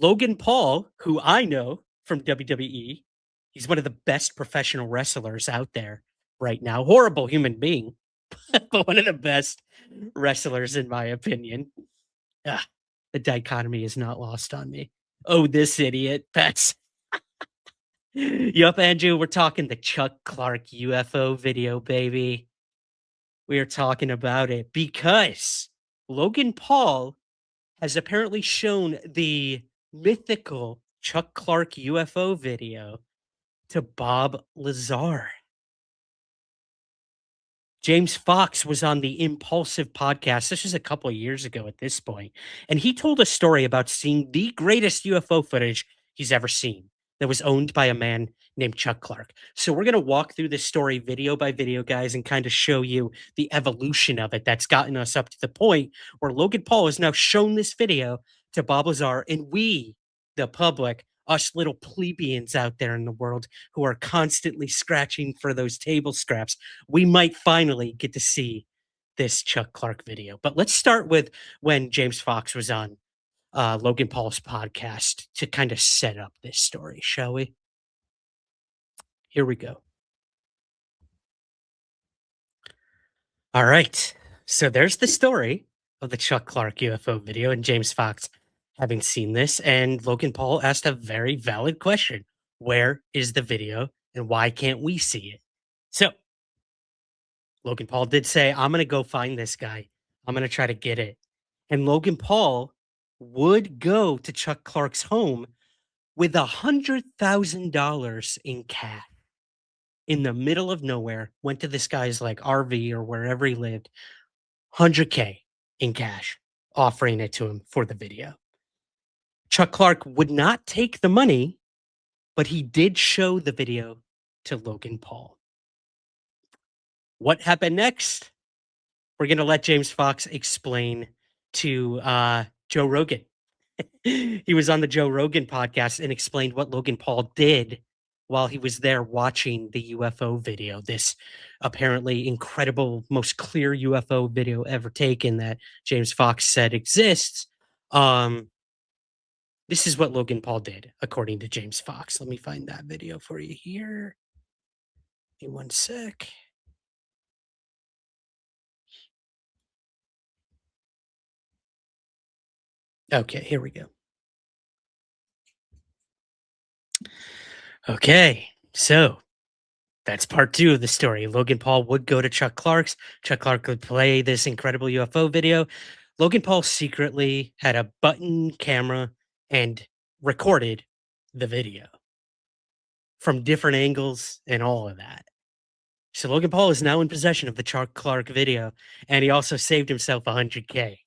Logan Paul, who I know from WWE, he's one of the best professional wrestlers out there right now. Horrible human being, but one of the best wrestlers in my opinion. Ah, the dichotomy is not lost on me. Oh, this idiot. That's yup, Andrew. We're talking the Chuck Clark UFO video, baby. We are talking about it because Logan Paul has apparently shown the mythical Chuck Clark UFO video to Bob Lazar. James Fox was on the Impulsive podcast. This was a couple of years ago at this point, and he told a story about seeing the greatest UFO footage he's ever seen that was owned by a man named Chuck Clark. So we're going to walk through this story video by video, guys, and kind of show you the evolution of it that's gotten us up to the point where Logan Paul has now shown this video to Bob Lazar, and we, the public, us little plebeians out there in the world who are constantly scratching for those table scraps, we might finally get to see this Chuck Clark video. But let's start with when James Fox was on Logan Paul's podcast to kind of set up this story, shall we? Here we go. All right. So there's the story of the Chuck Clark UFO video and James Fox having seen this. And Logan Paul asked a very valid question. Where is the video and why can't we see it? So Logan Paul did say, I'm going to go find this guy. I'm going to try to get it. And Logan Paul would go to Chuck Clark's home with $100,000 in cash in the middle of nowhere, went to this guy's like RV or wherever he lived, 100K in cash, offering it to him for the video. Chuck Clark would not take the money, but he did show the video to Logan Paul. What happened next? We're going to let James Fox explain to Joe Rogan. He was on the Joe Rogan podcast and explained what Logan Paul did while he was there watching the UFO video, this apparently incredible, most clear UFO video ever taken that James Fox said exists. This is what Logan Paul did, according to James Fox. Let me find that video for you here. Give me one sec. Okay, here we go. Okay, so that's part two of the story. Logan Paul would go to Chuck Clark's. Chuck Clark would play this incredible UFO video. Logan Paul secretly had a button camera and recorded the video from different angles and all of that. So Logan Paul is now in possession of the Chuck Clark video, and he also saved himself 100K.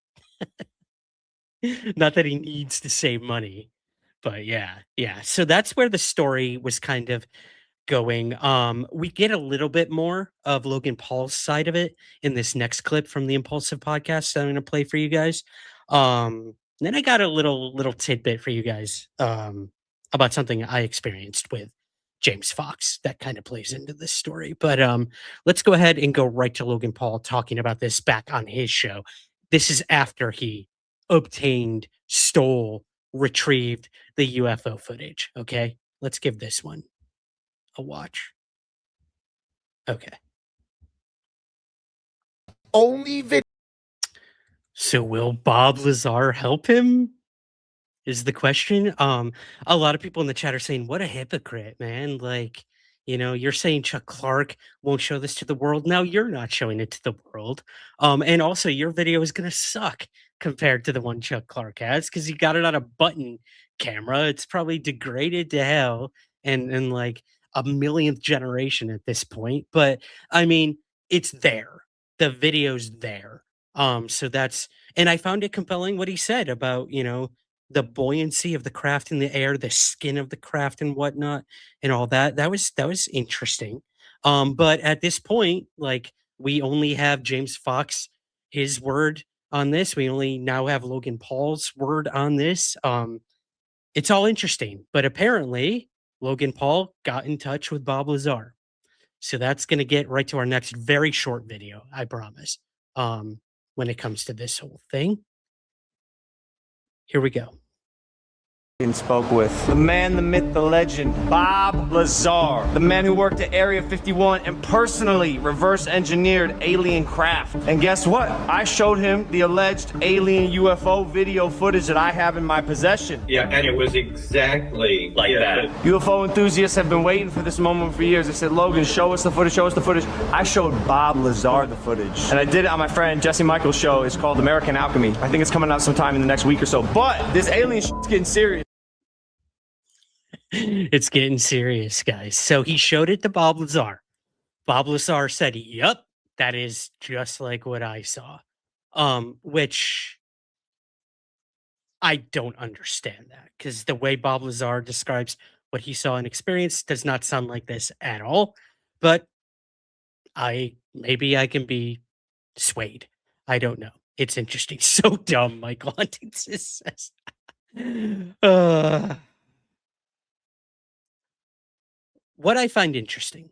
Not that he needs to save money, but yeah. So that's where the story was kind of going. We get a little bit more of Logan Paul's side of it in this next clip from the Impulsive podcast that I'm going to play for you guys. Then I got a little tidbit for you guys about something I experienced with James Fox that kind of plays into this story. But let's go ahead and go right to Logan Paul talking about this back on his show. This is after he obtained, stole, retrieved the UFO footage. Okay, let's give this one a watch. Okay. Only video. So will Bob Lazar help him? Is the question. A lot of people in the chat are saying, what a hypocrite, man. Like, you're saying Chuck Clark won't show this to the world. Now you're not showing it to the world. And also your video is gonna suck compared to the one Chuck Clark has, because you got it on a button camera. It's probably degraded to hell and like a millionth generation at this point. But I mean, it's there. The video's there. So that's, and I found it compelling what he said about, the buoyancy of the craft in the air, the skin of the craft and whatnot, and all that. That was interesting. But at this point, like, we only have James Fox, his word on this. We only now have Logan Paul's word on this. It's all interesting, but apparently Logan Paul got in touch with Bob Lazar. So that's going to get right to our next very short video, I promise. When it comes to this whole thing. Here we go. spoke with. The man, the myth, the legend, Bob Lazar. The man who worked at Area 51 and personally reverse engineered alien craft. And guess what? I showed him the alleged alien UFO video footage that I have in my possession. Yeah, and it was exactly like that. UFO enthusiasts have been waiting for this moment for years. They said, Logan, show us the footage, show us the footage. I showed Bob Lazar the footage. And I did it on my friend Jesse Michael's show. It's called American Alchemy. I think it's coming out sometime in the next week or so. But this alien shit's getting serious. It's getting serious, guys. So he showed it to Bob Lazar. Bob Lazar said, "Yep, that is just like what I saw." Which I don't understand that, because the way Bob Lazar describes what he saw and experienced does not sound like this at all. But maybe I can be swayed. I don't know. It's interesting. So dumb, Michael Huntington says. What I find interesting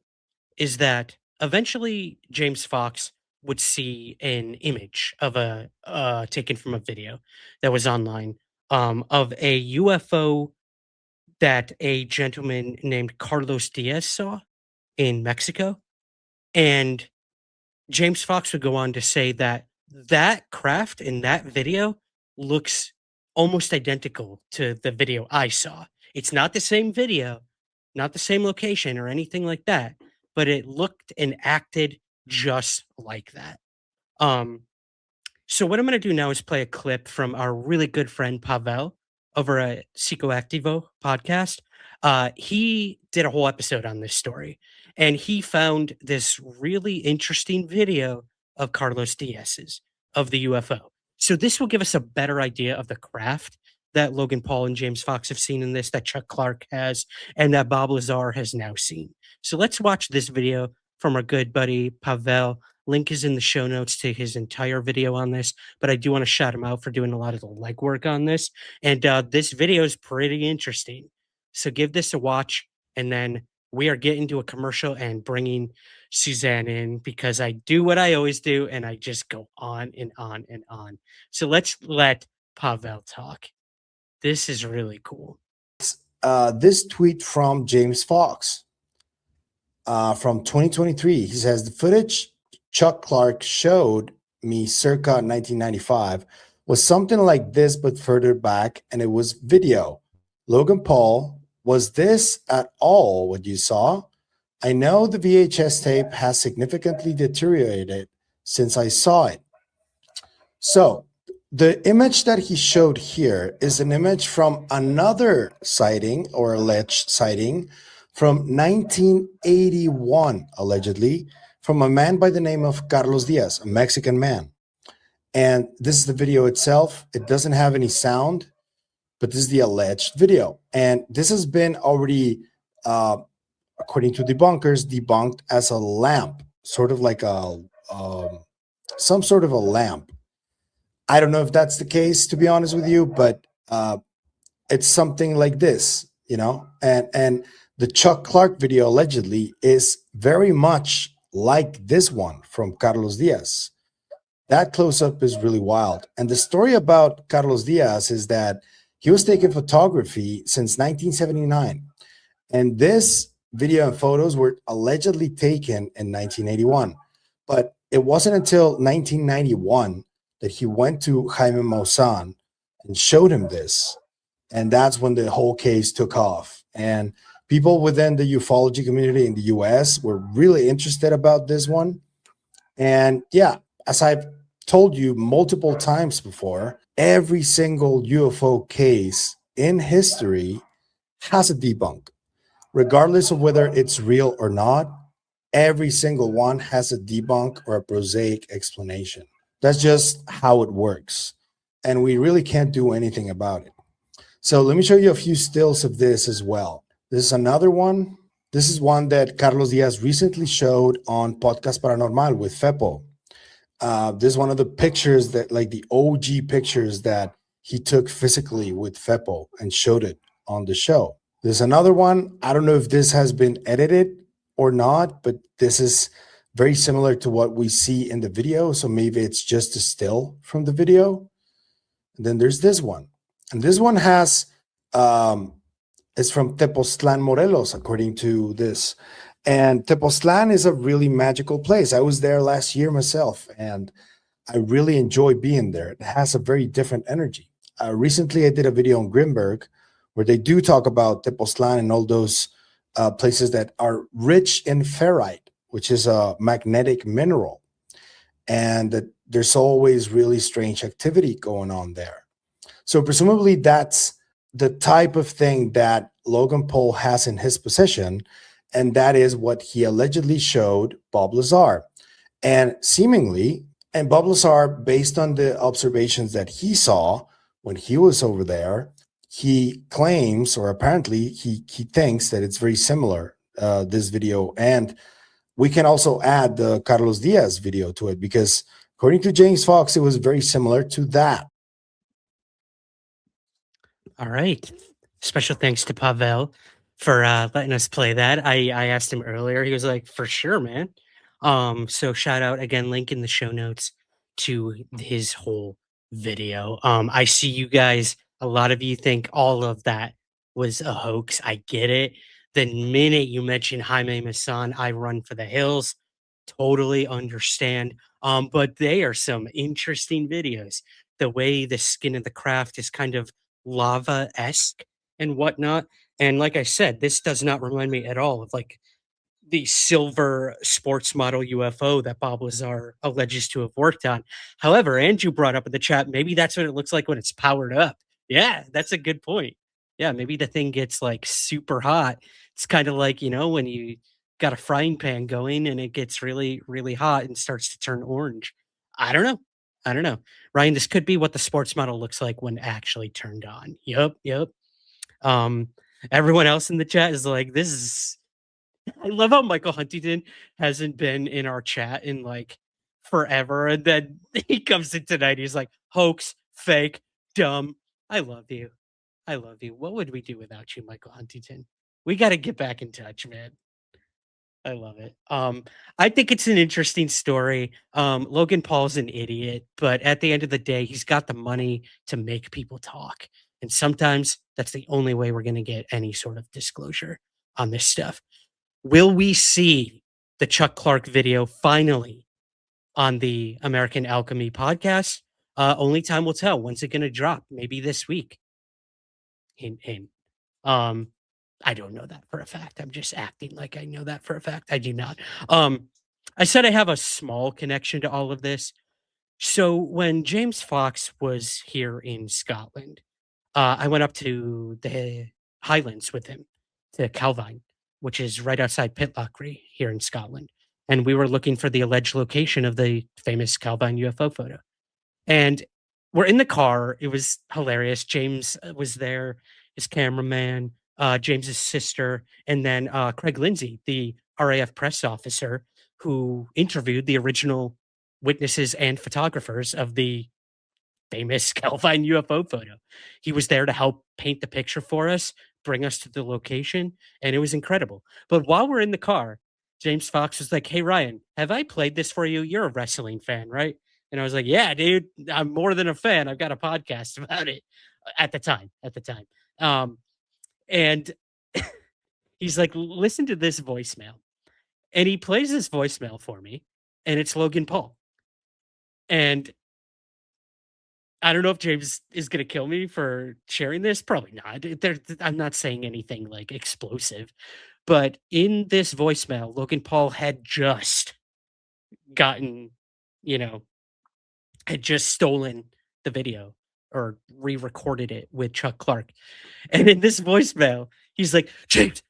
is that eventually James Fox would see an image of a taken from a video that was online, of a UFO that a gentleman named Carlos Diaz saw in Mexico. And James Fox would go on to say that that craft in that video looks almost identical to the video I saw. It's not the same video, not the same location or anything like that, but it looked and acted just like that. So what I'm going to do now is play a clip from our really good friend Pavel over at Psychoactivo podcast. He did a whole episode on this story, and he found this really interesting video of Carlos Diaz's of the UFO. So this will give us a better idea of the craft that Logan Paul and James Fox have seen in this, that Chuck Clark has, and that Bob Lazar has now seen. So let's watch this video from our good buddy Pavel. Link is in the show notes to his entire video on this, but I do want to shout him out for doing a lot of the legwork on this. And this video is pretty interesting. So give this a watch, and then we are getting to a commercial and bringing Suzanne in, because I do what I always do, and I just go on and on and on. So let's let Pavel talk. This is really cool. This tweet from James Fox from 2023. He says, the footage Chuck Clark showed me circa 1995 was something like this, but further back, and it was video. Logan Paul, was this at all what you saw? I know the VHS tape has significantly deteriorated since I saw it. So the image that he showed here is an image from another sighting, or alleged sighting, from 1981, allegedly, from a man by the name of Carlos Diaz, a Mexican man. And this is the video itself. It doesn't have any sound, but this is the alleged video. And this has been already, according to debunkers, debunked as a lamp, sort of like a some sort of a lamp. I don't know if that's the case, to be honest with you, but it's something like this, you know. And the Chuck Clark video allegedly is very much like this one from Carlos Diaz. That close-up is really wild. And the story about Carlos Diaz is that he was taking photography since 1979. And this video and photos were allegedly taken in 1981. But it wasn't until 1991 that he went to Jaime Maussan and showed him this. And that's when the whole case took off. And people within the ufology community in the US were really interested about this one. And yeah, as I've told you multiple times before, every single UFO case in history has a debunk. Regardless of whether it's real or not, every single one has a debunk or a prosaic explanation. That's just how it works. And we really can't do anything about it. So let me show you a few stills of this as well. This is another one. This is one that Carlos Diaz recently showed on Podcast Paranormal with Fepo. This is one of the pictures that, like the OG pictures that he took physically with Fepo and showed it on the show. There's another one. I don't know if this has been edited or not, but this is very similar to what we see in the video. So maybe it's just a still from the video. And then there's this one. And this one has Um, is from Tepoztlan, Morelos, according to this. And Tepoztlan is a really magical place. I was there last year myself, and I really enjoy being there. It has a very different energy. Recently, I did a video on Grimberg where they do talk about Tepoztlan and all those places that are rich in ferrite, which is a magnetic mineral, and that there's always really strange activity going on there. So presumably that's the type of thing that Logan Paul has in his possession, and that is what he allegedly showed Bob Lazar. And seemingly, and Bob Lazar, based on the observations that he saw when he was over there, he claims, or apparently he thinks that it's very similar, this video. And we can also add the Carlos Diaz video to it, because according to James Fox, it was very similar to that. All right. Special thanks to Pavel for letting us play that. I asked him earlier. He was like, for sure, man. So shout out again, link in the show notes to his whole video. I see you guys, a lot of you think all of that was a hoax. I get it. The minute you mention Jaime Maussan, I run for the hills. Totally understand. But they are some interesting videos. The way the skin of the craft is kind of lava-esque and whatnot. And like I said, this does not remind me at all of like the silver sports model UFO that Bob Lazar alleges to have worked on. However, Andrew brought up in the chat, maybe that's what it looks like when it's powered up. Yeah, that's a good point. Yeah, maybe the thing gets like super hot. It's kind of like, when you got a frying pan going and it gets really, really hot and starts to turn orange. I don't know. I don't know. Ryan, this could be what the sports model looks like when actually turned on. Yep, yep. Um, Everyone else in the chat is like, this is I love how Michael Huntington hasn't been in our chat in like forever. And then he comes in tonight. He's like, hoax, fake, dumb. I love you. I love you. What would we do without you, Michael Huntington? We got to get back in touch, man. I love it. I think it's an interesting story. Logan Paul's an idiot, but at the end of the day, he's got the money to make people talk. And sometimes that's the only way we're going to get any sort of disclosure on this stuff. Will we see the Chuck Clark video finally on the American Alchemy podcast? Only time will tell. When's it going to drop? Maybe this week. Hint, hint. I don't know that for a fact. I'm just acting like I know that for a fact. I do not. I said I have a small connection to all of this. So when James Fox was here in Scotland, I went up to the Highlands with him to Calvine, which is right outside Pitlochry here in Scotland. And we were looking for the alleged location of the famous Calvine UFO photo. And we're in the car. It was hilarious. James was there, his cameraman, James's sister, and then Craig Lindsay, the RAF press officer who interviewed the original witnesses and photographers of the famous Calvine UFO photo. He was there to help paint the picture for us, bring us to the location, and it was incredible. But while we're in the car, James Fox was like, "Hey Ryan, have I played this for you? You're a wrestling fan, right?" And I was like, "Yeah, dude, I'm more than a fan. I've got a podcast about it." At the time, and he's like, "Listen to this voicemail," and he plays this voicemail for me, and it's Logan Paul, and I don't know if James is gonna kill me for sharing this. Probably not. I'm not saying anything like explosive, but in this voicemail, Logan Paul had just gotten, you know, had just stolen the video or re-recorded it with Chuck Clark. And in this voicemail, he's like, James,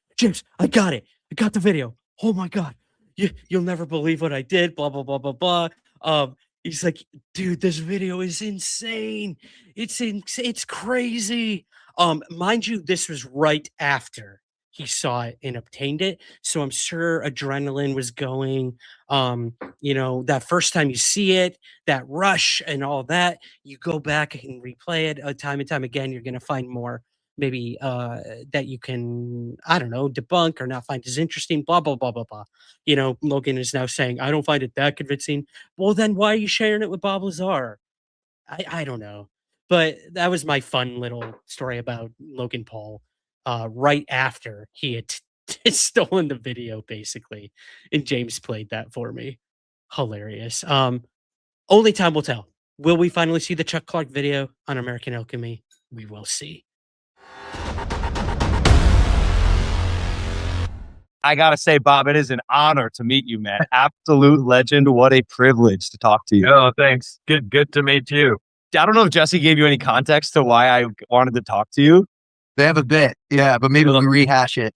I got it. I got the video. Oh my God. You'll never believe what I did. Blah, blah, blah, blah, blah. He's like, dude, this video is insane. It's crazy. Mind you, this was right after he saw it and obtained it. So I'm sure adrenaline was going. That first time you see it, that rush and all that, you go back and replay it time and time again. You're going to find more maybe that you can, I don't know, debunk or not find as interesting, blah, blah, blah, blah, blah. Logan is now saying, I don't find it that convincing. Well, then why are you sharing it with Bob Lazar? I don't know. But that was my fun little story about Logan Paul, right after he had stolen the video, basically, and James played that for me. Hilarious. Only time will tell. Will we finally see the Chuck Clark video on American Alchemy? We will see. I gotta say, Bob, it is an honor to meet you, man. Absolute legend. What a privilege to talk to you. Oh, thanks. Good to meet you. I don't know if Jesse gave you any context to why I wanted to talk to you. They have a bit, yeah, but maybe let me rehash it.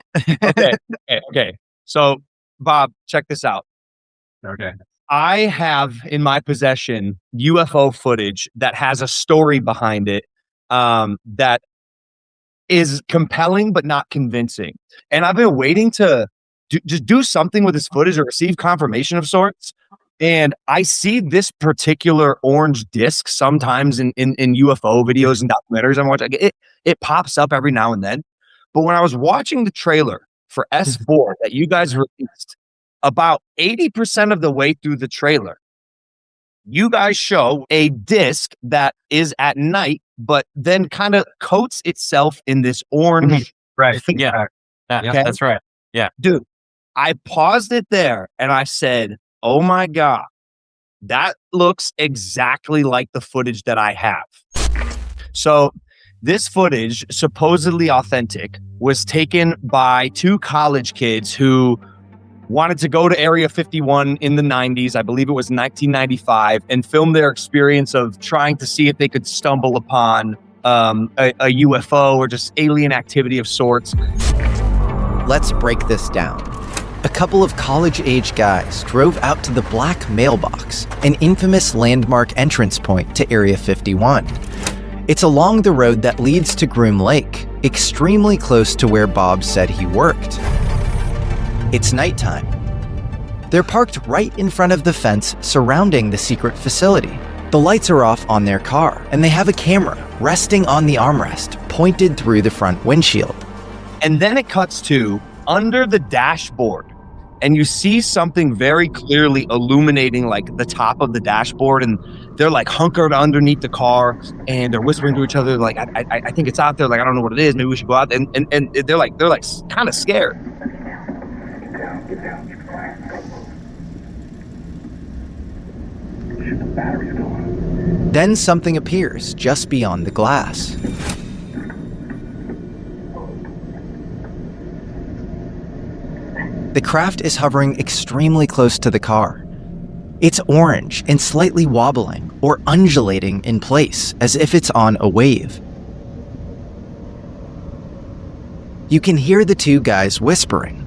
Okay. So, Bob, check this out. Okay. I have in my possession UFO footage that has a story behind it that is compelling but not convincing. And I've been waiting to just do something with this footage or receive confirmation of sorts. And I see this particular orange disc sometimes in UFO videos and documentaries I'm watching. It pops up every now and then. But when I was watching the trailer for S4 that you guys released, about 80% of the way through the trailer, you guys show a disc that is at night, but then kind of coats itself in this orange. Right. thing. Yeah. Okay? That's right. Dude, I paused it there and I said, oh my God, that looks exactly like the footage that I have. So this footage, supposedly authentic, was taken by two college kids who wanted to go to Area 51 in the 90s, I believe it was 1995, and film their experience of trying to see if they could stumble upon a UFO or just alien activity of sorts. Let's break this down. A couple of college-age guys drove out to the Black Mailbox, an infamous landmark entrance point to Area 51. It's along the road that leads to Groom Lake, extremely close to where Bob said he worked. It's nighttime. They're parked right in front of the fence surrounding the secret facility. The lights are off on their car, and they have a camera resting on the armrest, pointed through the front windshield. And then it cuts to under the dashboard, and you see something very clearly illuminating like the top of the dashboard, and they're like hunkered underneath the car, and they're whispering to each other like, I think it's out there, like I don't know what it is, maybe we should go out. And they're like kind of scared. Get down, get quiet. Shit, the battery's going. Then something appears just beyond the glass. The craft is hovering extremely close to the car. It's orange and slightly wobbling or undulating in place as if it's on a wave. You can hear the two guys whispering.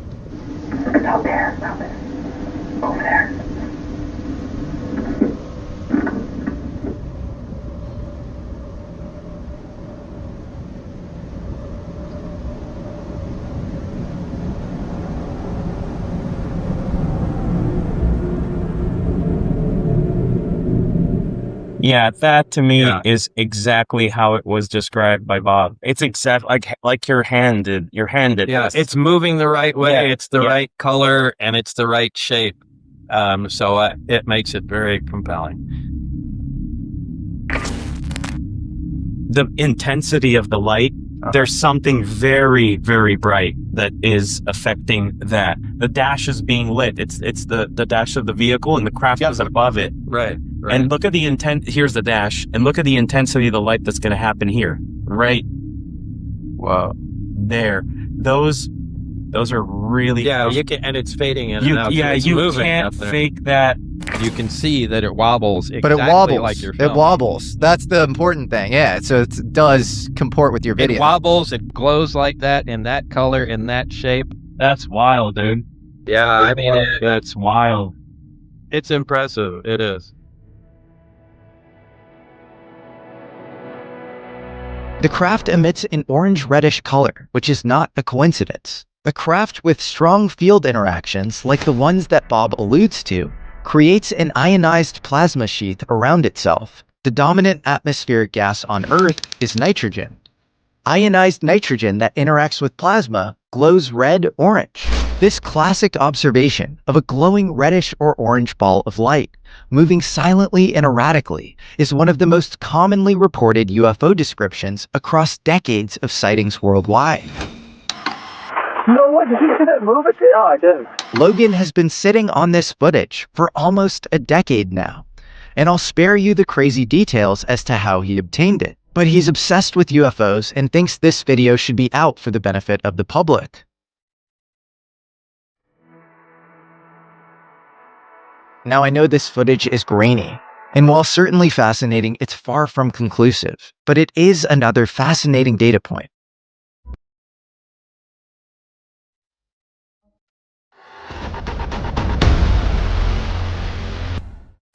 It's out there, stop it. Over there. Yeah, that to me is exactly how it was described by Bob. It's exactly like your hand did. Your hand did. Yeah, this. it's moving the right way. Yeah, It's the right color and it's the right shape. So it makes it very compelling. The intensity of the light. There's something very, very bright that is affecting that. The dash is being lit. It's the dash of the vehicle, and the craft is above it. Right. And look at the intent. Here's the dash, and look at the intensity of the light that's going to happen here. Right. Whoa. There. Those are really. Yeah, you can, and it's fading in and out. Yeah, it's you moving can't up there. fake that. You can see that it wobbles exactly But it wobbles. like your It film. wobbles. That's the important thing. Yeah, so it does comport with your video. It wobbles, it glows like that, in that color, in that shape. That's wild, dude. Yeah, I mean, That's wild. it's impressive. It is. The craft emits an orange-reddish color, which is not a coincidence. A craft with strong field interactions, like the ones that Bob alludes to, creates an ionized plasma sheath around itself. The dominant atmospheric gas on Earth is nitrogen. Ionized nitrogen that interacts with plasma glows red-orange. This classic observation of a glowing reddish or orange ball of light moving silently and erratically, is one of the most commonly reported UFO descriptions across decades of sightings worldwide. No way, did you see that move? Oh, I didn't. Logan has been sitting on this footage for almost a decade now, and I'll spare you the crazy details as to how he obtained it. But he's obsessed with UFOs and thinks this video should be out for the benefit of the public. Now, I know this footage is grainy, and while certainly fascinating, it's far from conclusive. But it is another fascinating data point.